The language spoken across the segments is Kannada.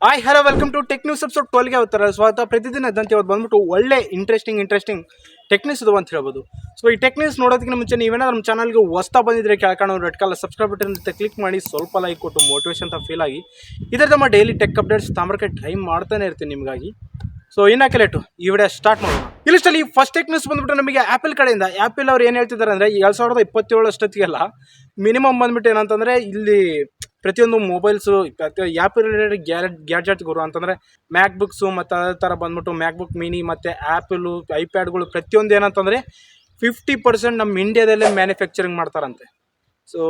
Hi hello welcome to tech news episode 12ಗೆ ಹೋಗ್ತಾರೆ ಸ್ವಾಗತ. ಪ್ರತಿದಿನ ಇದ್ದಂತೆ ಇವತ್ತು ಬಂದ್ಬಿಟ್ಟು ಒಳ್ಳೆ ಇಂಟ್ರೆಸ್ಟಿಂಗ್ ಟೆಕ್ ನ್ಯೂಸ್ ಇದು ಅಂತ ಹೇಳ್ಬೋದು. ಸೊ ಈ ಟೆಕ್ ನ್ಯೂಸ್ ನೋಡೋದಕ್ಕಿಂತ ಮುಂಚೆ ನೀವೇನಾದ್ರು ನಮ್ಮ ಚಾನಲ್ಗೆ ಹೊಸ್ತಾ ಬಂದಿದ್ರೆ ಕೆಳಕಾಣೋ ರೆಡ್ ಕಲರ್ ಸಬ್ಸ್ಕ್ರೈಬ್ ಬಟನ್ ಅಂತ ಕ್ಲಿಕ್ ಮಾಡಿ ಸ್ವಲ್ಪ ಲೈಕ್ ಕೊಟ್ಟು ಮೋಟಿವೇಶನ್ ಅಂತ ಫೀಲ್ ಆಗಿ ಇದರ ನಮ್ಮ ಡೈಲಿ ಟೆಕ್ ಅಪ್ಡೇಟ್ಸ್ ತಾಮ್ರಕ್ಕೆ ಟ್ರೈ ಮಾಡ್ತಾನೆ ಇರ್ತೀನಿ ನಿಮಗಾಗಿ. ಸೊ ಇನ್ನಕ್ಕೆ ಲೇಟು ಈ ವಿಡಿಯೋ ಸ್ಟಾರ್ಟ್ ಮಾಡೋಣ. ಇಲ್ಲಿಷ್ಟಲ್ಲಿ ಫಸ್ಟ್ ಟೆಕ್ ನ್ಯೂಸ್ ಬಂದ್ಬಿಟ್ಟು ನಮಗೆ ಆ್ಯಪಲ್ ಕಡೆಯಿಂದ. ಆ್ಯಪಲ್ ಅವ್ರು ಏನು ಹೇಳ್ತಿದ್ದಾರೆ ಅಂದರೆ 2027 ಅಷ್ಟೊತ್ತಿಗೆಲ್ಲ ಮಿನಿಮಮ್ ಬಂದ್ಬಿಟ್ಟು ಏನಂತಂದರೆ ಇಲ್ಲಿ ಪ್ರತಿಯೊಂದು ಮೊಬೈಲ್ಸು ಆ್ಯಪಲ್ ರಿಲೇಟೆಡ್ ಗ್ಯಾಡ್ಜೆಟ್ಗಳು ಅಂತಂದರೆ ಮ್ಯಾಕ್ ಬುಕ್ಸು ಮತ್ತು ಅದೇ ಥರ ಬಂದ್ಬಿಟ್ಟು ಮ್ಯಾಕ್ ಬುಕ್ ಮಿನಿ ಮತ್ತು ಆ್ಯಪಲು ಐಪ್ಯಾಡ್ಗಳು ಪ್ರತಿಯೊಂದು ಏನಂತಂದರೆ 50% ನಮ್ಮ ಇಂಡಿಯಾದಲ್ಲೇ ಮ್ಯಾನುಫ್ಯಾಕ್ಚರಿಂಗ್ ಮಾಡ್ತಾರಂತೆ. ಸೊ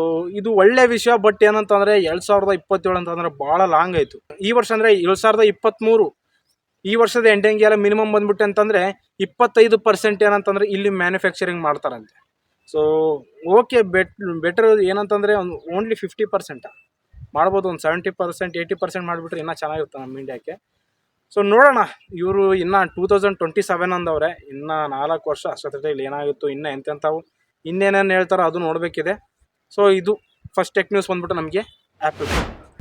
ಇದು ಒಳ್ಳೆ ವಿಷಯ. ಬಟ್ ಏನಂತಂದರೆ 2027 ಅಂತಂದರೆ ಭಾಳ ಲಾಂಗ್ ಆಯಿತು. ಈ ವರ್ಷ ಅಂದರೆ 2023 ಈ ವರ್ಷದ ಎಂಡಿಂಗ್ ಮಿನಿಮಮ್ ಬಂದ್ಬಿಟ್ಟು ಅಂತಂದರೆ 25% ಏನಂತಂದರೆ ಇಲ್ಲಿ ಮ್ಯಾನುಫ್ಯಾಕ್ಚರಿಂಗ್ ಮಾಡ್ತಾರಂತೆ. ಸೊ ಓಕೆ ಬೆಟರ್ ಏನಂತಂದರೆ ಓನ್ಲಿ 50% ಮಾಡ್ಬೋದು. ಒಂದು 70% 80% ಮಾಡಿಬಿಟ್ರೆ ಇನ್ನೂ ಚೆನ್ನಾಗಿರುತ್ತೆ ನಮ್ಮ ಇಂಡಿಯಾಕ್ಕೆ. ಸೊ ನೋಡೋಣ, ಇವರು ಇನ್ನೂ 2027 ಅಂದವ್ರೆ, ಇನ್ನೂ 4 ವರ್ಷ ಅಷ್ಟೊತ್ತಿಗೆ ಏನಾಗಿತ್ತು, ಇನ್ನೂ ಎಂತೆಂಥವು ಇನ್ನೇನೇನು ಹೇಳ್ತಾರೋ ಅದು ನೋಡಬೇಕಿದೆ. ಸೊ ಇದು ಫಸ್ಟ್ ಟೆಕ್ ನ್ಯೂಸ್ ಬಂದ್ಬಿಟ್ಟು ನಮಗೆ ಆ್ಯಪಲ್.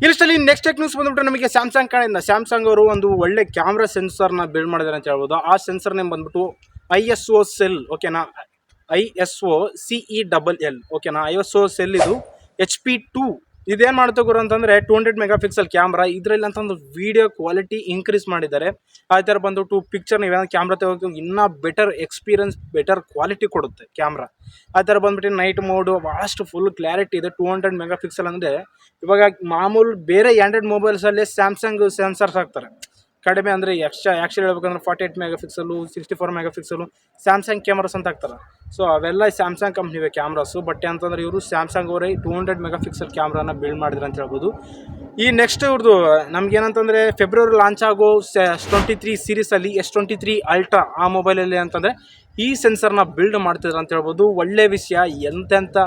ಇಲ್ಲಿಷ್ಟಲ್ಲಿ ನೆಕ್ಸ್ಟ್ ಟೆಕ್ ನ್ಯೂಸ್ ಬಂದ್ಬಿಟ್ಟು ನಮಗೆ ಸ್ಯಾಮ್ಸಂಗ್ ಕಡೆಯಿಂದ. ಸ್ಯಾಮ್ಸಂಗ್ ಅವರು ಒಂದು ಒಳ್ಳೆ ಕ್ಯಾಮ್ರಾ ಸೆನ್ಸರ್ನ ಬಿಲ್ಡ್ ಮಾಡಿದ್ದಾರೆ ಅಂತ ಹೇಳ್ಬೋದು. ಆ ಸೆನ್ಸರ್ ನೇಮ್ ಬಂದ್ಬಿಟ್ಟು ISO ಸೆಲ್, ಓಕೆನಾ, ISO CELL, ಓಕೆನಾ. ISO ಸೆಲ್ ಇದು HP2. ಇದೇನು ಮಾಡ್ತಾ ಗುರು ಅಂತಂದರೆ 200 ಮೆಗಾಪಿಕ್ಸೆಲ್ ಕ್ಯಾಮ್ರಾ. ಇದರಲ್ಲಿ ಅಂತಂದು ವೀಡಿಯೋ ಕ್ವಾಲಿಟಿ ಇನ್ಕ್ರೀಸ್ ಮಾಡಿದ್ದಾರೆ. ಆ ಥರ ಬಂದ್ಬಿಟ್ಟು ಪಿಕ್ಚರ್ ನೀವೇನೋ ಕ್ಯಾಮ್ರಾ ತೆಗೆದು ಇನ್ನೂ ಬೆಟರ್ ಎಕ್ಸ್ಪೀರಿಯನ್ಸ್, ಬೆಟರ್ ಕ್ವಾಲಿಟಿ ಕೊಡುತ್ತೆ ಕ್ಯಾಮ್ರಾ. ಆ ಥರ ಬಂದ್ಬಿಟ್ಟು ನೈಟ್ ಮೋಡು ಭಾಳಷ್ಟು ಫುಲ್ ಕ್ಲಾರಿಟಿ ಇದೆ. 200 ಮೆಗಾಪಿಕ್ಸೆಲ್ ಅಂದರೆ ಇವಾಗ ಮಾಮೂಲು ಬೇರೆ ಆ್ಯಂಡ್ರಾಯ್ಡ್ ಮೊಬೈಲ್ಸಲ್ಲಿ ಸ್ಯಾಮ್ಸಂಗ್ ಸೆನ್ಸರ್ಸ್ ಹಾಕ್ತಾರೆ ಕಡಿಮೆ, ಅಂದರೆ ಆ್ಯಕ್ಚುಲಿ ಹೇಳ್ಬೇಕಂದ್ರೆ 48 ಮೆಗಾಪಿಕ್ಸಲು 64 ಮೆಗಾಪಿಕ್ಸಲು ಸ್ಯಾಮ್ಸಂಗ್ ಕ್ಯಾಮ್ರಾಸ್ ಅಂತ ಹಾಕ್ತಾರೆ. ಸೊ ಅವೆಲ್ಲ ಸ್ಯಾಮ್ಸಂಗ್ ಕಂಪ್ನಿವೆ ಕ್ಯಾಮ್ರಾಸು. ಬಟ್ ಅಂತಂದರೆ ಇವರು ಸ್ಯಾಮ್ಸಂಗ್ ಅವರೇ 200 ಮೆಗಾಪಿಕ್ಸೆಲ್ ಕ್ಯಾಮ್ರಾನ ಬಿಲ್ಡ್ ಮಾಡಿದ್ರು ಅಂತ ಹೇಳ್ಬೋದು. ಈ ನೆಕ್ಸ್ಟ್ ಇವ್ರದ್ದು ನಮಗೇನಂತಂದರೆ ಫೆಬ್ರವರಿ ಲಾಂಚ್ ಆಗೋ S23 ಸೀರೀಸಲ್ಲಿ S23 ಅಲ್ಟ್ರಾ ಆ ಮೊಬೈಲಲ್ಲಿ ಅಂತಂದರೆ ಈ ಸೆನ್ಸರ್ನ ಬಿಲ್ಡ್ ಮಾಡ್ತಿದ್ರು ಅಂತ ಹೇಳ್ಬೋದು. ಒಳ್ಳೆ ವಿಷಯ. ಎಂತೆಂಥ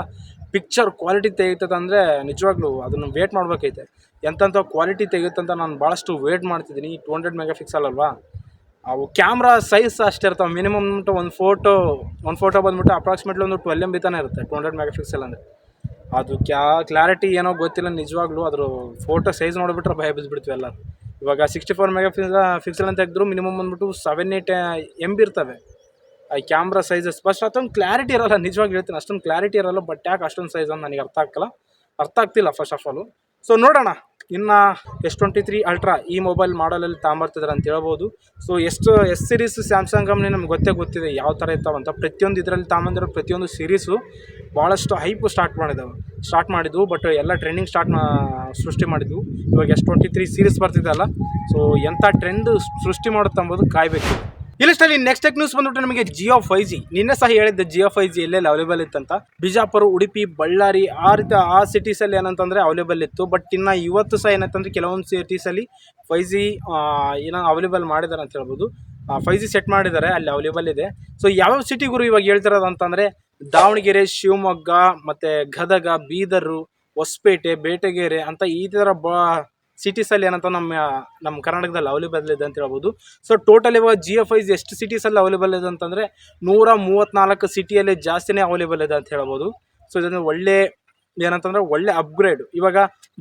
ಪಿಕ್ಚರ್ ಕ್ವಾಲಿಟಿ ತೆಗಿತದೆ ಅಂದರೆ ನಿಜವಾಗ್ಲೂ ಅದನ್ನು ವೇಟ್ ಮಾಡಬೇಕೈತೆ. ಎಂತೆಂಥ ಕ್ವಾಲಿಟಿ ತೆಗೆಯುತ್ತಂತ ನಾನು ಭಾಳಷ್ಟು ವೇಟ್ ಮಾಡ್ತಿದ್ದೀನಿ. 200 ಮೆಗಾಪಿಕ್ಸಲ್ ಅಲ್ವಾ, ಅವು ಕ್ಯಾಮ್ರಾ ಸೈಜ್ ಅಷ್ಟೇ ಇರ್ತಾವೆ. ಮಿನಿಮಮ್ ಒಂದು ಫೋಟೋ ಬಂದ್ಬಿಟ್ಟು ಅಪ್ರಾಕ್ಸಿಮೇಟ್ಲಿ ಒಂದು 12 MB ತಾನೇ ಇರುತ್ತೆ 200 ಮೆಗಾಪಿಕ್ಸಲ್ ಅಂದರೆ. ಅದು ಕ್ಲಾರಿಟಿ ಏನೋ ಗೊತ್ತಿಲ್ಲ ನಿಜವಾಗ್ಲೂ. ಅದ್ರ ಫೋಟೋ ಸೈಜ್ ನೋಡಿಬಿಟ್ರೆ ಭಯ ಬಿದ್ದುಬಿಡ್ತೀವಿ ಎಲ್ಲ. ಇವಾಗ 64 ಮೆಗಾಪಿಕ್ಸಲ್ ಅಂತ ತೆಗೆದ್ರು ಮಿನಿಮಮ್ ಬಂದ್ಬಿಟ್ಟು 7-8 MB ಇರ್ತವೆ ಆ ಕ್ಯಾಮ್ರಾ ಸೈಜಸ್. ಫಸ್ಟ್ ಅಷ್ಟೊಂದು ಕ್ಲಾರಿಟಿ ಇರೋಲ್ಲ, ನಿಜವಾಗಿ ಹೇಳ್ತೀನಿ, ಅಷ್ಟೊಂದು ಕ್ಲಾರಿಟಿ ಇರೋಲ್ಲ. ಬಟ್ ಯಾಕೆ ಅಷ್ಟೊಂದು ಸೈಜ್ ಅಂತ ನನಗೆ ಅರ್ಥ ಆಗ್ತಿಲ್ಲ ಫಸ್ಟ್ ಆಫ್ ಆಲು. ಸೊ ನೋಡೋಣ, ಇನ್ನು S23 ಅಲ್ಟ್ರಾ ಈ ಮೊಬೈಲ್ ಮಾಡಲಲ್ಲಿ ತಾಂಬರ್ತಿದ್ದಾರೆ ಅಂತ ಹೇಳ್ಬೋದು. So S series Samsung company ನಮ್ಗೆ ಗೊತ್ತಿದೆ ಯಾವ ಥರ ಇರ್ತಾವಂತ. ಪ್ರತಿಯೊಂದು ಇದರಲ್ಲಿ ತಾಂಬಂದಿರೋ ಪ್ರತಿಯೊಂದು ಸೀರೀಸು ಭಾಳಷ್ಟು ಹೈಪು ಸ್ಟಾರ್ಟ್ ಮಾಡಿದ್ವು. ಬಟ್ ಎಲ್ಲ ಟ್ರೆಂಡಿಂಗ್ ಸೃಷ್ಟಿ ಮಾಡಿದ್ವು. ಇವಾಗ S23 ಸೀರೀಸ್ ಬರ್ತಿದ್ದಲ್ಲ, ಸೊ ಎಂಥ ಟ್ರೆಂಡ್ ಸೃಷ್ಟಿ ಮಾಡುತ್ತೆ ಅಂಬೋದು ಕಾಯಬೇಕು. ಇಲ್ಲಿಷ್ಟಲ್ಲಿ ನೆಕ್ಸ್ಟ್ ಟೆಕ್ ನ್ಯೂಸ್ ಬಂದ್ಬಿಟ್ಟು ನಮಗೆ Jio 5G. ನಿನ್ನೆ ಸಹ ಹೇಳಿದ್ದೆ Jio 5G ಎಲ್ಲೆಲ್ಲಿ ಅವೈಲೇಬಲ್ ಇತ್ತಂತ. ಬಿಜಾಪುರ, ಉಡುಪಿ, ಬಳ್ಳಾರಿ ಆ ಸಿಟೀಸಲ್ಲಿ ಏನಂತಂದರೆ ಅವೈಲೇಬಲ್ ಇತ್ತು. ಬಟ್ ಇನ್ನು ಇವತ್ತು ಸಹ ಏನಂತಂದರೆ ಕೆಲವೊಂದು ಸಿಟೀಸಲ್ಲಿ 5G ಏನೋ ಅವೈಲೇಬಲ್ ಮಾಡಿದ್ದಾರೆ ಅಂತ ಹೇಳ್ಬೋದು. 5G ಸೆಟ್ ಮಾಡಿದ್ದಾರೆ, ಅಲ್ಲಿ ಅವೈಲೇಬಲ್ ಇದೆ. ಸೊ ಯಾವ್ಯಾವ ಸಿಟಿಗಳು ಇವಾಗ ಹೇಳ್ತಿರೋದು ಅಂತಂದರೆ ದಾವಣಗೆರೆ, ಶಿವಮೊಗ್ಗ, ಮತ್ತು ಗದಗ, ಬೀದರು, ಹೊಸಪೇಟೆ, ಬೇಟಗೆರೆ ಅಂತ ಈ ಥರ ಸಿಟೀಸಲ್ಲಿ ಏನಂತ ನಮ್ಮ ಕರ್ನಾಟಕದಲ್ಲಿ ಅವೈಲೇಬಲ್ ಇದೆ ಅಂತ ಹೇಳ್ಬೋದು. ಸೊ ಟೋಟಲ್ ಇವಾಗ Jio 5G ಎಷ್ಟು ಸಿಟೀಸಲ್ಲಿ ಅವೈಲೇಬಲ್ ಇದೆ ಅಂತಂದರೆ 134 ಸಿಟಿಯಲ್ಲಿ ಜಾಸ್ತಿನೇ ಅವೈಲೇಬಲ್ ಇದೆ ಅಂತ ಹೇಳ್ಬೋದು. ಸೊ ಇದನ್ನು ಒಳ್ಳೆ ಏನಂತಂದರೆ ಒಳ್ಳೆ ಅಪ್ಗ್ರೇಡ್. ಇವಾಗ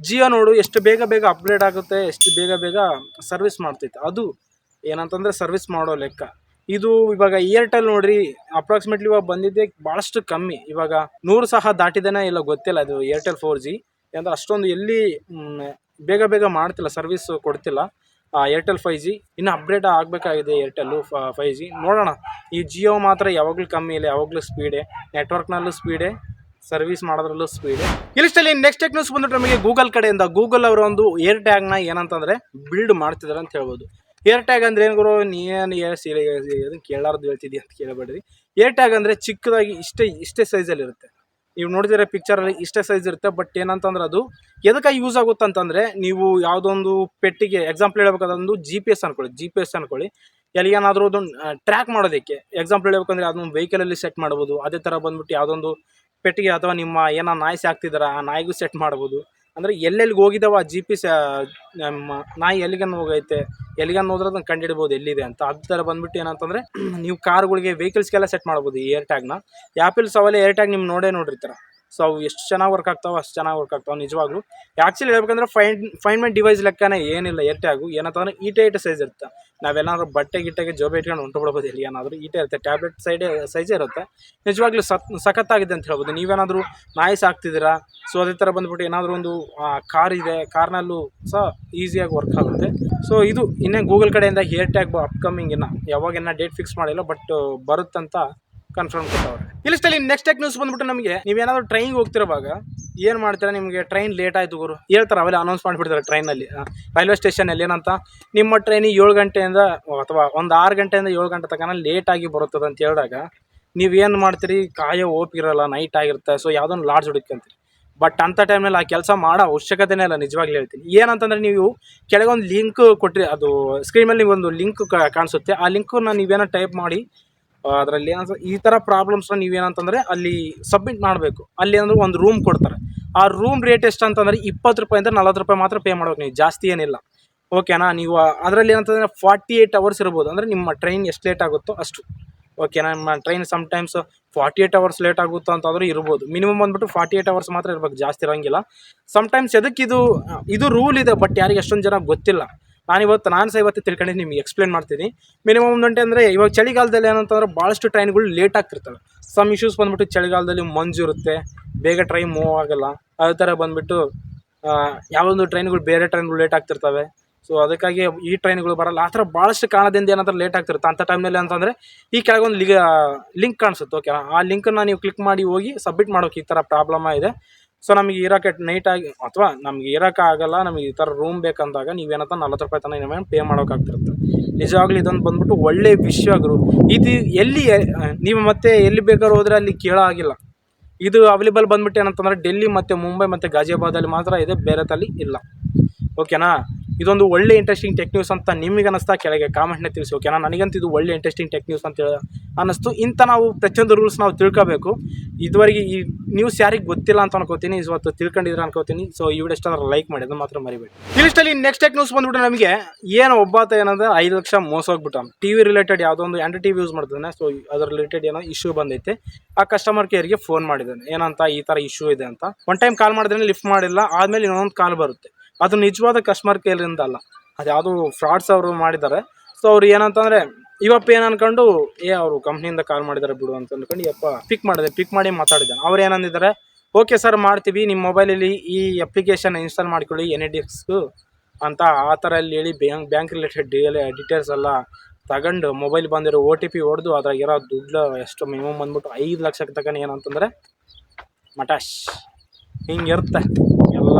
Jio ನೋಡು ಎಷ್ಟು ಬೇಗ ಅಪ್ಗ್ರೇಡ್ ಆಗುತ್ತೆ, ಎಷ್ಟು ಬೇಗ ಸರ್ವಿಸ್ ಮಾಡ್ತೈತೆ. ಅದು ಏನಂತಂದರೆ ಸರ್ವಿಸ್ ಮಾಡೋ ಲೆಕ್ಕ. ಇದು ಇವಾಗ ಏರ್ಟೆಲ್ ನೋಡ್ರಿ, ಅಪ್ರಾಕ್ಸಿಮೇಟ್ಲಿ ಇವಾಗ ಬಂದಿದ್ದೆ ಭಾಳಷ್ಟು ಕಮ್ಮಿ. ಇವಾಗ 100 ಸಹ ದಾಟಿದೇನೆ ಇಲ್ಲ, ಗೊತ್ತಿಲ್ಲ. ಅದು ಏರ್ಟೆಲ್ 4G ಅಂದರೆ ಅಷ್ಟೊಂದು ಎಲ್ಲಿ ಬೇಗ ಮಾಡ್ತಿಲ್ಲ, ಸರ್ವಿಸ್ ಕೊಡ್ತಿಲ್ಲ. ಏರ್ಟೆಲ್ 5G ಇನ್ನು ಅಪ್ಗ್ರೇಡ್ ಆಗಬೇಕಾಗಿದೆ ಏರ್ಟೆಲ್ಲು 5G. ನೋಡೋಣ. ಈ Jio ಮಾತ್ರ ಯಾವಾಗಲೂ ಕಮ್ಮಿ ಇಲ್ಲ, ಯಾವಾಗಲೂ ಸ್ಪೀಡೆ, ನೆಟ್ವರ್ಕ್ನಲ್ಲೂ ಸ್ಪೀಡೆ, ಸರ್ವಿಸ್ ಮಾಡೋದ್ರಲ್ಲೂ ಸ್ಪೀಡೆ. ಇಲ್ಲಿಷ್ಟಲ್ಲಿ ನೆಕ್ಸ್ಟ್ ಟೆಕ್ ನ್ಯೂಸ್ ಬಂದ್ಬಿಟ್ಟು ನಮಗೆ ಗೂಗಲ್ ಕಡೆಯಿಂದ. ಗೂಗಲ್ ಅವರ ಒಂದು ಏರ್ ಟ್ಯಾಗ್ನ ಏನಂತಂದರೆ ಬಿಲ್ಡ್ ಮಾಡ್ತಿದ್ದಾರೆ ಅಂತ ಹೇಳ್ಬೋದು. ಏರ್ ಟ್ಯಾಗ್ ಅಂದರೆ ಏನು ಗುರು, ನೀನು ಕೇಳಾರ್ದು ಹೇಳ್ತಿದ್ದಿ ಅಂತ ಕೇಳಬೇಡ್ರಿ. ಏರ್ ಟ್ಯಾಗ್ ಅಂದರೆ ಚಿಕ್ಕದಾಗಿ ಇಷ್ಟೇ ಸೈಜಲ್ಲಿರುತ್ತೆ. ನೀವು ನೋಡಿದರೆ ಪಿಕ್ಚರಲ್ಲಿ ಇಷ್ಟೇ ಸೈಜ್ ಇರುತ್ತೆ. ಬಟ್ ಏನಂತಂದ್ರೆ ಅದು ಎದಕ್ಕೆ ಯೂಸ್ ಆಗುತ್ತೆ ಅಂತಂದರೆ, ನೀವು ಯಾವುದೊಂದು ಪೆಟ್ಟಿಗೆ ಎಕ್ಸಾಂಪಲ್ ಹೇಳ್ಬೇಕಾದ್ರೆ GPS ಅನ್ಕೊಳ್ಳಿ, ಎಲ್ಲಿಗೇನಾದರೂ ಅದೊಂದು ಟ್ರ್ಯಾಕ್ ಮಾಡೋದಕ್ಕೆ. ಎಕ್ಸಾಂಪಲ್ ಹೇಳ್ಬೇಕಂದ್ರೆ ಅದೊಂದು ವೆಹಿಕಲಲ್ಲಿ ಸೆಟ್ ಮಾಡ್ಬೋದು. ಅದೇ ಥರ ಬಂದ್ಬಿಟ್ಟು ಯಾವುದೊಂದು ಪೆಟ್ಟಿಗೆ ಅಥವಾ ನಿಮ್ಮ ಏನೋ ನಾಯಿ ಸಾಕ್ತಿದ್ದಾರೆ ಆ ನಾಯಿಗೂ ಸೆಟ್ ಮಾಡ್ಬೋದು. ಅಂದರೆ ಎಲ್ಲೆಲ್ಲಿಗೆ ಹೋಗಿದ್ದಾವೆ ಆ GPS, ನಮ್ಮ ನಾಯಿ ಎಲ್ಲಿಗನ್ನು ಹೋಗೈತೆ, ಎಲ್ಲಿಗನ್ನು ಹೋದ್ರೆ ಅದನ್ನು ಕಂಡುಹಿಡ್ಬೋದು ಎಲ್ಲಿದೆ ಅಂತ. ಅದು ಥರ ಬಂದ್ಬಿಟ್ಟು ಏನಂತಂದರೆ ನೀವು ಕಾರ್ಗಳಿಗೆ ವೆಹಿಕಲ್ಸ್ಗೆಲ್ಲ ಸೆಟ್ ಮಾಡ್ಬೋದು ಈ ಏರ್ ಟ್ಯಾಗ್ನ. ಆ್ಯಪಲ್ ಸವಾಲೆ ಏರ್ ಟ್ಯಾಗ್ ನಿಮ್ಮ ನೋಡಿರ್ತೀರ. ಸೊ ಅವು ಎಷ್ಟು ಚೆನ್ನಾಗಿ ವರ್ಕ್ ಆಗ್ತಾವೆ ಅಷ್ಟು ಚೆನ್ನಾಗಿ ವರ್ಕ್ ಆಗ್ತಾವೆ ನಿಜವಾಗ್ಲೂ. ಆ್ಯಕ್ಚುಲಿ ಹೇಳ್ಬೇಕಂದ್ರೆ ಫೈಂಡ್ ಡಿವೈಸ್ ಲೆಕ್ಕನೇ ಏನಿಲ್ಲ ಏರ್ಟ್ಯಾಗು. ಏನಂತಂದ್ರೆ ಈಟೆ ಸೈಜ್ ಇರುತ್ತೆ. ನಾವೆಲ್ಲಾದ್ರೂ ಬಟ್ಟೆ ಗಿಟ್ಟೆಗೆ ಜೋಬೆ ಇಟ್ಕೊಂಡು ಹೊಂಟು ಇಲ್ಲಿ ಏನಾದರೂ ಈಟೆ ಇರುತ್ತೆ, ಟ್ಯಾಬ್ಲೆಟ್ ಸೈಜೇ ಇರುತ್ತೆ. ನಿಜವಾಗ್ಲೂ ಸಖತ್ತಾಗಿದೆ ಅಂತ ಹೇಳ್ಬೋದು. ನೀವೇನಾದರೂ ನಾಯಿ ಸಾಕ್ತಿದ್ದೀರಾ, ಸೊ ಅದೇ ಥರ ಬಂದ್ಬಿಟ್ಟು ಏನಾದರೂ ಒಂದು ಕಾರ್ ಇದೆ, ಕಾರ್ನಲ್ಲೂ ಸಹ ಈಸಿಯಾಗಿ ವರ್ಕ್ ಆಗುತ್ತೆ. ಸೊ ಇದು ಇನ್ನೇ ಗೂಗಲ್ ಕಡೆಯಿಂದ ಏರ್ ಟ್ಯಾಗ್ ಅಪ್ಕಮಿಂಗ್ ಯಾವಾಗಿನ್ನ ಡೇಟ್ ಫಿಕ್ಸ್ ಮಾಡಿಲ್ಲ, ಬಟ್ ಬರುತ್ತಂತ ಕನ್ಫರ್ಮ್ ಕೊಟ್ಟವ್ರೆ. ಇಲ್ಲಿಷ್ಟಲ್ಲಿ ನೆಕ್ಸ್ಟ್ ಟೆಕ್ ನ್ಯೂಸ್ ಬಂದ್ಬಿಟ್ಟು ನಮಗೆ ನೀವೇನಾದರೂ ಟ್ರೈನ್ಗೆ ಹೋಗ್ತಿರುವಾಗ ಏನು ಮಾಡ್ತೀರಾ, ನಿಮಗೆ ಟ್ರೈನ್ ಲೇಟ್ ಆಯಿತು ಗುರು ಹೇಳ್ತಾರೆ, ಅವೆಲ್ಲ ಅನೌನ್ಸ್ ಮಾಡಿಬಿಡ್ತಾರೆ ಟ್ರೈನಲ್ಲಿ, ರೈಲ್ವೆ ಸ್ಟೇಷನಲ್ಲಿ ಏನಂತ ನಿಮ್ಮ ಟ್ರೈನಿಗೆ 7 ಗಂಟೆಯಿಂದ ಅಥವಾ ಒಂದು 6 ಗಂಟೆಯಿಂದ 7 ಗಂಟೆ ತನಕ ಲೇಟಾಗಿ ಬರುತ್ತದೆ ಅಂತ ಹೇಳಿದಾಗ ನೀವೇನು ಮಾಡ್ತೀರಿ, ಕಾಯೋ ಓಪಿರಲ್ಲ, ನೈಟ್ ಆಗಿರುತ್ತೆ. ಸೊ ಯಾವುದೊಂದು ಲಾಡ್ಜ್ ಹುಡುಕಂತೀರಿ. ಬಟ್ ಅಂಥ ಟೈಮ್ನಲ್ಲಿ ಆ ಕೆಲಸ ಮಾಡೋ ಅವಶ್ಯಕತೆನೇ ಇಲ್ಲ. ನಿಜವಾಗ್ಲೂ ಹೇಳ್ತೀನಿ. ಏನಂತಂದರೆ ನೀವು ಕೆಳಗೊಂದು ಲಿಂಕ್ ಕೊಟ್ಟರೆ, ಅದು ಸ್ಕ್ರೀನ್ ಮೇಲೆ ಒಂದು ಲಿಂಕ್ ಕಾಣಿಸುತ್ತೆ. ಆ ಲಿಂಕನ್ನು ನೀವೇನೋ ಟೈಪ್ ಮಾಡಿ ಅದರಲ್ಲಿ ಏನಂತ ಈ ಥರ ಪ್ರಾಬ್ಲಮ್ಸ್ನ ನೀವೇನಂತಂದರೆ ಅಲ್ಲಿ ಸಬ್ಮಿಟ್ ಮಾಡಬೇಕು. ಅಲ್ಲಿ ಅಂದ್ರೆ ಒಂದು ರೂಮ್ ಕೊಡ್ತಾರೆ. ಆ ರೂಮ್ ರೇಟ್ ಎಷ್ಟು ಅಂತಂದರೆ 20 ರೂಪಾಯಿಂದ 40 ರೂಪಾಯಿ ಮಾತ್ರ ಪೇ ಮಾಡ್ಬೇಕು ನೀವು, ಜಾಸ್ತಿ ಏನಿಲ್ಲ. ಓಕೆನಾ. ನೀವು ಅದರಲ್ಲಿ ಏನಂತಂದರೆ 48 ಅವರ್ಸ್ ಇರ್ಬೋದು. ಅಂದರೆ ನಿಮ್ಮ ಟ್ರೈನ್ ಎಷ್ಟು ಲೇಟ್ ಆಗುತ್ತೋ ಅಷ್ಟು. ಓಕೆನಾ. ನಿಮ್ಮ ಟ್ರೈನ್ ಸಮ್ಟೈಮ್ಸ್ 48 ಅವರ್ಸ್ ಲೇಟ್ ಆಗುತ್ತೋ ಅಂತಾದರೂ ಇರ್ಬೋದು. ಮಿನಿಮಮ್ ಬಂದುಬಿಟ್ಟು 48 ಅವರ್ಸ್ ಮಾತ್ರ ಇರ್ಬೇಕು, ಜಾಸ್ತಿ ಇರೋಂಗಿಲ್ಲ. ಸಮ್ಟೈಮ್ಸ್ ಎದಕ್ಕೆ ಇದು ರೂಲ್ ಇದೆ, ಬಟ್ ಯಾರಿಗೆ ಅಷ್ಟೊಂದು ಜನ ಗೊತ್ತಿಲ್ಲ. ನಾನು ಸಹ ಇವತ್ತು ತಿಳ್ಕೊಂಡು ನಿಮಗೆ ಎಕ್ಸ್ಪ್ಲೇನ್ ಮಾಡ್ತೀನಿ. ಮಿನಿಮಮ್ ಗಂಟೆ ಅಂದರೆ ಇವಾಗ ಚಳಿಗಾಲದಲ್ಲಿ ಏನಂತಂದ್ರೆ ಭಾಳಷ್ಟು ಟ್ರೈನ್ಗಳು ಲೇಟ್ ಆಗ್ತಿರ್ತವೆ. ಸಮ್ ಇಶ್ಯೂಸ್ ಬಂದುಬಿಟ್ಟು ಚಳಿಗಾಲದಲ್ಲಿ ಮಂಜು ಇರುತ್ತೆ, ಬೇಗ ಟ್ರೈನ್ ಮೂವ್ ಆಗೋಲ್ಲ. ಅದೇ ಥರ ಬಂದುಬಿಟ್ಟು ಯಾವುದೊಂದು ಟ್ರೈನ್ಗಳು ಬೇರೆ ಟ್ರೈನ್ಗಳು ಲೇಟ್ ಆಗ್ತಿರ್ತವೆ. ಸೊ ಅದಕ್ಕಾಗಿ ಈ ಟ್ರೈನ್ಗಳು ಬರಲ್ಲ. ಆ ಥರ ಭಾಳಷ್ಟು ಕಾರಣದಿಂದ ಏನಂದ್ರೆ ಲೇಟ್ ಆಗ್ತಿರುತ್ತೆ. ಅಂಥ ಟೈಮ್ನಲ್ಲಿ ಅಂತಂದರೆ ಈ ಕೆಳಗೊಂದು ಲಿಂಕ್ ಕಾಣಿಸುತ್ತೆ. ಓಕೆನಾ. ಆ ಲಿಂಕನ್ನು ನೀವು ಕ್ಲಿಕ್ ಮಾಡಿ ಹೋಗಿ ಸಬ್ಮಿಟ್ ಮಾಡೋಕೆ ಈ ಥರ ಪ್ರಾಬ್ಲಮ್ ಇದೆ. ಸೊ ನಮಗೆ ಇರೋಕ್ಕೆ ನೈಟಾಗಿ ಅಥವಾ ನಮಗೆ ಇರೋಕ್ಕಾಗಲ್ಲ, ನಮಗೆ ಈ ಥರ ರೂಮ್ ಬೇಕಂದಾಗ ನೀವೇನಂತ 40 ರೂಪಾಯಿ ತನಕ ನೀವೇನು ಪೇ ಮಾಡೋಕ್ಕಾಗ್ತಿರುತ್ತೆ. ನಿಜವಾಗ್ಲೂ ಇದೊಂದು ಬಂದ್ಬಿಟ್ಟು ಒಳ್ಳೆ ವಿಷಯ ಗುರು. ಇದು ಎಲ್ಲಿ ನೀವು ಮತ್ತೆ ಎಲ್ಲಿ ಬೇಕಾದ್ರೂ ಹೋದರೆ ಅಲ್ಲಿ ಕೇಳೋ ಆಗಿಲ್ಲ. ಇದು ಅವೈಲೇಬಲ್ ಬಂದ್ಬಿಟ್ಟು ಏನಂತಂದರೆ ಡೆಲ್ಲಿ ಮತ್ತು ಮುಂಬೈ ಮತ್ತು ಗಾಜಿಯಾಬಾದಲ್ಲಿ ಮಾತ್ರ ಇದೆ, ಬೇರೆ ತಲ್ಲಿ ಇಲ್ಲ. ಓಕೆನಾ. ಇದೊಂದು ಒಳ್ಳೆ ಇಂಟ್ರೆಸ್ಟಿಂಗ್ ಟೆಕ್ ನ್ಯೂಸ್ ಅಂತ ನಿಮಗೆ ಅನ್ನಿಸ್ತಾ ಕೆಳಗೆ ಕಾಮೆಂಟ್ನ ತಿಳಿಸಿ. ಓಕೆನಾ. ನನಗಂತೂ ಇದು ಒಳ್ಳೆ ಇಂಟ್ರೆಸ್ಟಿಂಗ್ ಟೆಕ್ ನ್ಯೂಸ್ ಅಂತ ಅನ್ನಿಸ್ತು. ಇಂಥ ನಾವು ಪ್ರತಿಯೊಂದು ರೂಲ್ಸ್ ನಾವು ತಿಳ್ಕೋಬೇಕು. ಇದುವರೆಗೆ ಈ ನ್ಯೂಸ್ ಯಾರಿಗೆ ಗೊತ್ತಿಲ್ಲ ಅಂತ ಅನ್ಕೋತೀನಿ, ಇವತ್ತು ತಿಳ್ಕೊಂಡಿದ್ರೆ ಅನ್ಕೋತೀನಿ. ಸೊ ಈ ವಿಡಿಯೋ ಇಷ್ಟ ಲೈಕ್ ಮಾಡಿ, ಅದು ಮಾತ್ರ ಮರಿಬೇಡಿ. ಇಲ್ಲಿಷ್ಟಲ್ಲಿ ನೆಕ್ಸ್ಟ್ ಟೆಕ್ ನ್ಯೂಸ್ ಬಂದ್ಬಿಟ್ಟು ನಮಗೆ ಒಬ್ಬಾತ ಏನಂದ್ರೆ 5 ಲಕ್ಷ ಮೋಸ ಹೋಗ್ಬಿಟ್ಟು ಟಿವಿ ರಿಲೇಟೆಡ್ ಯಾವುದೋ ಒಂದು ಆ್ಯಂಡ್ರಾಯ್ಡ್ ಟಿವಿ ಯೂಸ್ ಮಾಡ್ತಾನೆ. ಸೊ ಅದರ ರಿಲೇಟೆಡ್ ಏನೋ ಇಶ್ಯೂ ಬಂದೈತೆ. ಆ ಕಸ್ಟಮರ್ ಕೇರ್ಗೆ ಫೋನ್ ಮಾಡಿದ್ದಾನೆ, ಏನಂತ ಈ ಥರ ಇಶ್ಯೂ ಇದೆ ಅಂತ. ಒನ್ ಟೈಮ್ ಕಾಲ್ ಮಾಡಿದ್ರೆ ಲಿಫ್ಟ್ ಮಾಡಿಲ್ಲ, ಆದಮೇಲೆ ಇನ್ನೊಂದು ಕಾಲ್ ಬರುತ್ತೆ. ಅದು ನಿಜವಾದ ಕಸ್ಟಮರ್ ಕೇರಿಂದ ಅಲ್ಲ, ಅದು ಯಾವುದೋ ಫ್ರಾಡ್ಸ್ ಅವರು ಮಾಡಿದ್ದಾರೆ. ಸೊ ಅವ್ರು ಏನಂತಂದರೆ ಇವಪ್ಪ ಏನು ಅನ್ಕೊಂಡು ಅವರು ಕಂಪ್ನಿಯಿಂದ ಕಾಲ್ ಮಾಡಿದ್ದಾರೆ ಬಿಡು ಅಂತ ಅಂದ್ಕೊಂಡು ಪಿಕ್ ಮಾಡಿ ಮಾತಾಡಿದ್ದಾನೆ. ಅವ್ರು ಏನಂದಿದ್ದಾರೆ, ಓಕೆ ಸರ್ ಮಾಡ್ತೀವಿ, ನಿಮ್ಮ ಮೊಬೈಲಲ್ಲಿ ಈ ಅಪ್ಲಿಕೇಶನ್ ಇನ್ಸ್ಟಾಲ್ ಮಾಡ್ಕೊಳ್ಳಿ ಎನ್ಎಡಿಎಕ್ಸ್ಗೂ ಅಂತ ಆ ಥರ ಅಲ್ಲಿ ಹೇಳಿ ಬ್ಯಾಂಕ್ ರಿಲೇಟೆಡ್ ಡೀಟೇಲ್ಸ್ ಎಲ್ಲ ತಗೊಂಡು ಮೊಬೈಲ್ ಬಂದಿರೋ OTP ಹೊಡೆದು ಅದ್ರಾಗಿರೋ ದುಡ್ಡು ಎಷ್ಟು ಮಿನಿಮಮ್ ಬಂದ್ಬಿಟ್ಟು 5 ಲಕ್ಷಕ್ಕೆ ತಗೊಂಡು ಏನಂತಂದರೆ ಮಟಾಶ್ ಹಿಂಗಿರುತ್ತೆ ಎಲ್ಲ.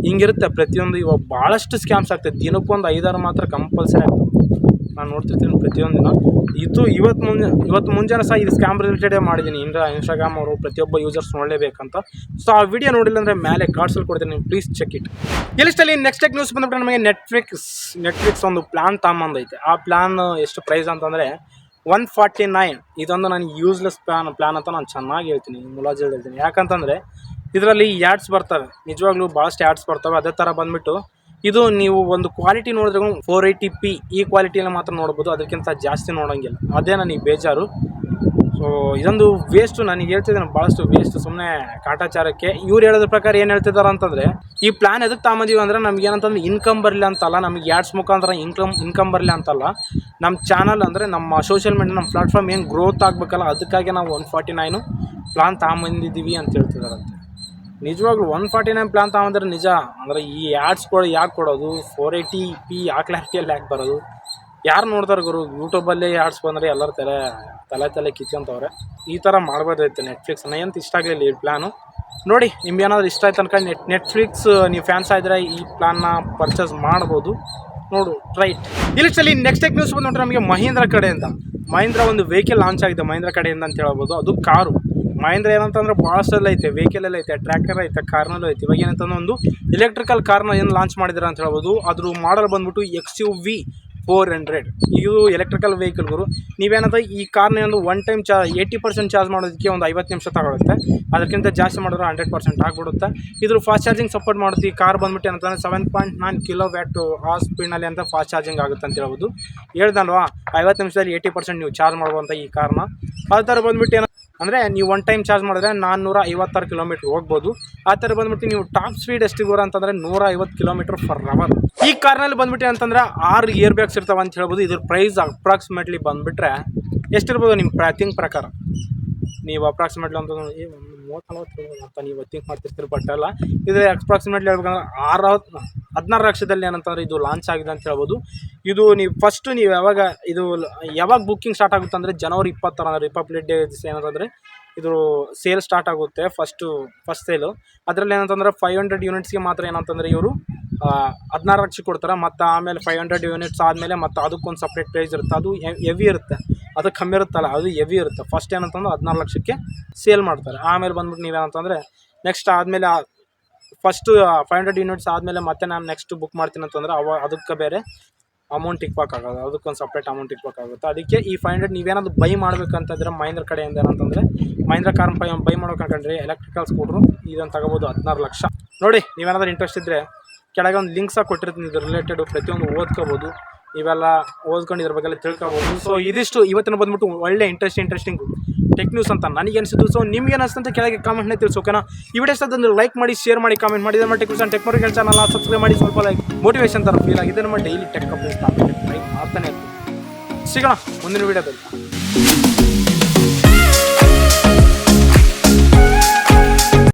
ಹಿಂಗಿರುತ್ತೆ ಪ್ರತಿಯೊಂದು. ಇವಾಗ ಭಾಳಷ್ಟು ಸ್ಕ್ಯಾಮ್ಸ್ ಆಗ್ತದೆ. ದಿನಕ್ಕೊಂದು 5-6 ಮಾತ್ರ ಕಂಪಲ್ಸರಿ ಆಗ್ತದೆ. ನಾನು ನೋಡ್ತಿರ್ತೀನಿ ಪ್ರತಿಯೊಂದು ದಿನ. ಇವತ್ತು ಮುಂಜಾನೆ ಸಹ ಇದು ಸ್ಕ್ಯಾಮ್ ರಿಲೇಟೆಡೇ ಮಾಡಿದ್ದೀನಿ. ಇನ್ಸ್ಟಾಗ್ರಾಮ್ ಅವರು ಪ್ರತಿಯೊಬ್ಬ ಯೂಸರ್ಸ್ ನೋಡಲೇಬೇಕಂತ. ಸೊ ಆ ವಿಡಿಯೋ ನೋಡಿಲ್ಲ ಅಂದರೆ ಮೇಲೆ ಕಾರ್ಡ್ಸಲ್ಲಿ ಕೊಡ್ತೀನಿ, ನೀವು ಪ್ಲೀಸ್ ಚೆಕ್ ಇಟ್. ಇಲ್ಲಿಷ್ಟಲ್ಲಿ ನೆಕ್ಸ್ಟ್ ಟೆಕ್ ನ್ಯೂಸ್ ಬಂದ್ಬಿಟ್ಟು ನಮಗೆ ನೆಟ್ಫ್ಲಿಕ್ಸ್ ಒಂದು ಪ್ಲ್ಯಾನ್ ತಗೊಂಬಂದೈತೆ. ಆ ಪ್ಲ್ಯಾನ್ ಎಷ್ಟು ಪ್ರೈಸ್ ಅಂತಂದರೆ 149. ಇದೊಂದು ನನಗೆ ಯೂಸ್ಲೆಸ್ ಪ್ಲ್ಯಾನ್ ಅಂತ ನಾನು ಚೆನ್ನಾಗಿ ಹೇಳ್ತೀನಿ, ಮುಲಾಜಿ ಹೇಳ್ತೀನಿ. ಯಾಕಂತಂದರೆ ಇದರಲ್ಲಿ ಆ್ಯಡ್ಸ್ ಬರ್ತವೆ, ನಿಜವಾಗ್ಲೂ ಭಾಳಷ್ಟು ಆ್ಯಡ್ಸ್ ಬರ್ತವೆ. ಅದೇ ಥರ ಬಂದುಬಿಟ್ಟು ಇದು ನೀವು ಒಂದು ಕ್ವಾಲಿಟಿ ನೋಡಿದ್ರೆ 480p ಈ ಕ್ವಾಲಿಟಿಯಲ್ಲಿ ಮಾತ್ರ ನೋಡ್ಬೋದು, ಅದಕ್ಕಿಂತ ಜಾಸ್ತಿ ನೋಡೋಂಗಿಲ್ಲ. ಅದೇ ನನಗೆ ಬೇಜಾರು. ಸೊ ಇದೊಂದು ವೇಸ್ಟು, ನನಗೆ ಹೇಳ್ತಿದ್ದೀನಿ ಭಾಳಷ್ಟು ವೇಸ್ಟ್, ಸುಮ್ಮನೆ ಕಾಟಾಚಾರಕ್ಕೆ. ಇವ್ರು ಹೇಳೋದ್ರ ಪ್ರಕಾರ ಏನು ಹೇಳ್ತಿದ್ದಾರೆ ಅಂತಂದರೆ ಈ ಪ್ಲ್ಯಾನ್ ಎದಕ್ಕೆ ತಗೊಂಬಂದೀವಿ ಅಂದರೆ ನಮ್ಗೆ ಏನಂತಂದ್ರೆ ಇನ್ಕಮ್ ಬರಲಿ ಅಂತಲ್ಲ, ನಮಗೆ ಆ್ಯಡ್ಸ್ ಮುಖಾಂತರ ಇನ್ಕಮ್ ಬರಲಿ ಅಂತಲ್ಲ. ನಮ್ಮ ಚಾನಲ್ ಅಂದರೆ ನಮ್ಮ ಸೋಷಿಯಲ್ ಮೀಡಿಯಾ, ನಮ್ಮ ಪ್ಲಾಟ್ಫಾರ್ಮ್ ಏನು ಗ್ರೋತ್ ಆಗಬೇಕಲ್ಲ, ಅದಕ್ಕಾಗಿ ನಾವು 149 ಪ್ಲ್ಯಾನ್ ತಗೊಂಬಂದಿದ್ದೀವಿ ಅಂತ ಹೇಳ್ತಿದಾರಂತೆ. ನಿಜವಾಗ್ಲೂ 149 ಪ್ಲ್ಯಾನ್ ತಗೊಂಡ್ರೆ ನಿಜ ಅಂದರೆ ಈ ಆ್ಯಡ್ಸ್ಗಳು ಯಾಕೆ ಕೊಡೋದು, 480p ಆ ಕ್ಲಾರಿಟಿಯಲ್ಲಿ ಯಾಕೆ ಬರೋದು, ಯಾರು ನೋಡ್ತಾರೆ ಗುರು? ಯೂಟ್ಯೂಬಲ್ಲೇ ಆ್ಯಡ್ಸ್ ಬಂದರೆ ಎಲ್ಲರ ತಲೆ ಕಿತ್ಕೊಂತವ್ರೆ. ಈ ಥರ ಮಾಡ್ಬೋದೈತೆ ನೆಟ್ಫ್ಲಿಕ್ಸ್. ನನಗಂತ ಇಷ್ಟ ಆಗಲಿಲ್ಲ ಈ ಪ್ಲ್ಯಾನು. ನೋಡಿ ನಿಮ್ಗೇನಾದ್ರು ಇಷ್ಟ ಆಯ್ತು ಅನ್ಕೊಂಡು ನೆಟ್ಫ್ಲಿಕ್ಸ್ ನೀವು ಫ್ಯಾನ್ಸ್ ಆಗಿದ್ರೆ ಈ ಪ್ಲ್ಯಾನ್ನ ಪರ್ಚೇಸ್ ಮಾಡ್ಬೋದು. ನೋಡು ರೈಟ್. ಇಲ್ಲಿಷ್ಟಲ್ಲಿ ನೆಕ್ಸ್ಟ್ ಟೆಕ್ ನ್ಯೂಸ್ ಬಂದುಬಿಟ್ರೆ ನಮಗೆ ಮಹೀಂದ್ರ ಒಂದು ವೆಹಿಕಲ್ ಲಾಂಚ್ ಆಗಿದೆ ಮಹೀಂದ್ರ ಕಡೆಯಿಂದ ಅಂತ ಹೇಳ್ಬೋದು. ಅದು ಕಾರು. ಮಹೀಂದ್ರ ಏನಂತಂದ್ರೆ ಭಾಳಷ್ಟೆಲ್ಲ ಐತೆ, ವೆಹಿಕಲೆಲ್ಲ ಐತೆ, ಟ್ರ್ಯಾಕ್ಟರ್ ಐತೆ, ಕಾರ್ನಲ್ಲೂ ಐತೆ. ಇವಾಗ ಏನಂತಂದ್ರೆ ಒಂದು ಎಲೆಕ್ಟ್ರಿಕಲ್ ಕಾರ್ನ ಏನು ಲಾಂಚ್ ಮಾಡಿದ್ದಾರೆ ಅಂತ ಹೇಳ್ಬೋದು. ಅದ್ರ ಮಾಡಲ್ ಬಂದ್ಬಿಟ್ಟು XUV 400. ಇದು ಎಲೆಕ್ಟ್ರಿಕಲ್ ವೆಹಿಕಲ್ಗಳು. ನೀವೇನಂತ ಈ ಕಾರ್ನ ಒಂದು ಒನ್ ಟೈಮ್ 80% ಚಾರ್ಜ್ ಮಾಡೋದಕ್ಕೆ ಒಂದು 50 ನಿಮಿಷ ತಗೊಳುತ್ತೆ. ಅದಕ್ಕಿಂತ ಜಾಸ್ತಿ ಮಾಡಿದ್ರೆ 100% ಆಗಿಬಿಡುತ್ತೆ. ಇದ್ರ ಫಾಸ್ಟ್ ಚಾರ್ಜಿಂಗ್ ಸಪೋರ್ಟ್ ಮಾಡುತ್ತೆ. ಈ ಕಾರ್ ಬಂದ್ಬಿಟ್ಟು ಏನಂತಂದರೆ 7.9 kW ಆ ಸ್ಪೀಡ್ನಲ್ಲಿ ಅಂತ ಫಾಸ್ಟ್ ಚಾರ್ಜಿಂಗ್ ಆಗುತ್ತೆ ಅಂತ ಹೇಳ್ಬೋದು. ಹೇಳ್ದಲ್ವಾ 50 ನಿಮಿಷದಲ್ಲಿ 80% ನೀವು ಚಾರ್ಜ್ ಮಾಡ್ಬೋದು ಅಂತ ಈ ಕಾರ್ನ. ಆ ಥರ ಬಂದ್ಬಿಟ್ಟು ಅಂದರೆ ನೀವು ಒನ್ ಟೈಮ್ ಚಾರ್ಜ್ ಮಾಡಿದ್ರೆ 456 ಕಿಲೋಮೀಟ್ರ್ ಹೋಗ್ಬೋದು. ಆ ಥರ ಬಂದ್ಬಿಟ್ಟು ನೀವು ಟಾಪ್ ಸ್ಪೀಡ್ ಎಷ್ಟಿಗೆ ಬರೋ ಅಂತಂದರೆ 150 km/h. ಈ ಕಾರ್ನಲ್ಲಿ ಬಂದ್ಬಿಟ್ಟು ಅಂತಂದರೆ 6 ಏರ್ ಬ್ಯಾಗ್ಸ್ ಇರ್ತಾವೆ ಅಂತ ಹೇಳ್ಬೋದು. ಇದ್ರ ಪ್ರೈಸ್ ಅಪ್ರಾಕ್ಸಿಮೇಟ್ಲಿ ಬಂದುಬಿಟ್ರೆ ಎಷ್ಟಿರ್ಬೋದು ನಿಮ್ಮ ಥಿಂಕ್ ಪ್ರಕಾರ? ನೀವು ಅಪ್ರಾಕ್ಸಿಮೇಟ್ಲಿ ಅಂತ 30-40 ಅಂತ ನೀವು ಥಿಂಕ್ ಮಾಡ್ತಿರ್ತೀರಿ, ಬಟ್ ಅಲ್ಲ, ಇದು ಅಪ್ರಾಕ್ಸಿಮೇಟ್ಲಿ ಹೇಳ್ಬೇಕಂದ್ರೆ 16 ಲಕ್ಷದಲ್ಲಿ ಏನಂತಂದರೆ ಇದು ಲಾಂಚ್ ಆಗಿದೆ ಅಂತ ಹೇಳ್ಬೋದು. ಇದು ನೀವು ಫಸ್ಟು ನೀವು ಯಾವಾಗ ಬುಕ್ಕಿಂಗ್ ಸ್ಟಾರ್ಟ್ ಆಗುತ್ತೆ ಅಂದರೆ ಜನವರಿ 20 ರಿಪಬ್ಲಿಕ್ ಡೇ ಏನಂತಂದರೆ ಇದು ಸೇಲ್ ಸ್ಟಾರ್ಟ್ ಆಗುತ್ತೆ. ಫಸ್ಟ್ ಸೇಲು ಅದರಲ್ಲಿ ಏನಂತಂದರೆ 500 ಯೂನಿಟ್ಸ್ಗೆ ಮಾತ್ರ ಏನಂತಂದರೆ ಇವರು 16 ಲಕ್ಷ ಕೊಡ್ತಾರೆ. ಮತ್ತು ಆಮೇಲೆ 500 ಯೂನಿಟ್ಸ್ ಆದಮೇಲೆ ಮತ್ತು ಅದಕ್ಕೊಂದು ಸಪ್ರೇಟ್ ಪ್ರೈಸ್ ಇರುತ್ತೆ. ಅದು ಹೆವಿ ಇರುತ್ತೆ, ಅದು ಕಮ್ಮಿ ಇರುತ್ತಲ್ಲ, ಅದು ಹೆವಿ ಇರುತ್ತೆ. ಫಸ್ಟ್ ಏನಂತಂದ್ರೆ 16 ಲಕ್ಷಕ್ಕೆ ಸೇಲ್ ಮಾಡ್ತಾರೆ. ಆಮೇಲೆ ಬಂದ್ಬಿಟ್ಟು ನೀವೇನಂತಂದರೆ ನೆಕ್ಸ್ಟ್ ಆದಮೇಲೆ ಫಸ್ಟು 500 ಯೂನಿಟ್ಸ್ ಆದಮೇಲೆ ಮತ್ತೆ ನಾನು ನೆಕ್ಸ್ಟ್ ಬುಕ್ ಮಾಡ್ತೀನಿ ಅಂತಂದರೆ ಅದಕ್ಕೆ ಬೇರೆ ಅಮೌಂಟ್ ಇಕ್ಬೇಕಾಗೋದು, ಅದಕ್ಕೊಂದು ಸಪ್ರೇಟ್ ಅಮೌಂಟ್ ಇಕ್ಬೇಕಾಗುತ್ತೆ. ಅದಕ್ಕೆ ಈ 500 ನೀವೇನಾದ್ರು ಬೈ ಮಾಡಬೇಕಂತಂದರೆ ಮಹೀಂದ್ರ ಕಡೆಯಿಂದ ಏನಂತಂದರೆ ಮಹೀಂದ್ರ ಕಾರ್ ಬೈ ಮಾಡ್ಬೇಕಂದ್ರೆ ಎಲೆಕ್ಟ್ರಿಕಲ್ ಸ್ಕೂಟ್ರು ಇದನ್ನು ತಗೋಬೋದು 16 ಲಕ್ಷ. ನೋಡಿ, ನೀವೇನಾದ್ರೂ ಇಂಟ್ರೆಸ್ಟ್ ಇದ್ದರೆ ಕೆಳಗೆ ಒಂದು ಲಿಂಕ್ಸಾಗಿ ಕೊಟ್ಟಿರ್ತೀನಿ, ಇದು ರಿಲೇಟೆಡು ಪ್ರತಿಯೊಂದು ಓದ್ಕೋಬೋದು. ಇವೆಲ್ಲ ಓದ್ಕೊಂಡು ಇದ್ರ ಬಗ್ಗೆ ತಿಳ್ಕೊಬೋದು. ಸೊ ಇದಿಷ್ಟು ಇವತ್ತಿನ ಬಂದ್ಬಿಟ್ಟು ಒಳ್ಳೆ ಇಂಟ್ರೆಸ್ಟಿಂಗ್ ಟೆಕ್ ನ್ಯೂಸ್ ಅಂತ ನನಗೆ ಅನಿಸಿದ್ದು. ಸೊ ನಿಮ್ಗೆ ಅನಿಸ್ತಂತ ಕೆಳಗೆ ಕಾಮೆಂಟ್ನೇ ತಿಳಿಸು, ಓಕೆನಾ? ಈ ವಿಡಿಯೋ ಇಷ್ಟೊಂದು ಲೈಕ್ ಮಾಡಿ, ಶೇರ್ ಮಾಡಿ, ಕಾಮೆಂಟ್ ಮಾಡಿ. ಇದನ್ನು tech news and tech market channel subscribe ಮಾಡಿ. ಸ್ವಲ್ಪ ಲೈಕ್ ಮೋಟಿವೇಶನ್ ಥರ ಫೀಲ್ ಆಗಿದೆ. ನಮ್ಮ ಡೈಲಿ ಟೆಕ್ ಅಪ್ಡೇಟ್ಸ್ ಟ್ರೈ ಮಾಡ್ತಾನೆ ಇರ್ತೀವಿ. ಸಿಗೋಣ ಮುಂದಿನ ವಿಡಿಯೋದಲ್ಲಿ.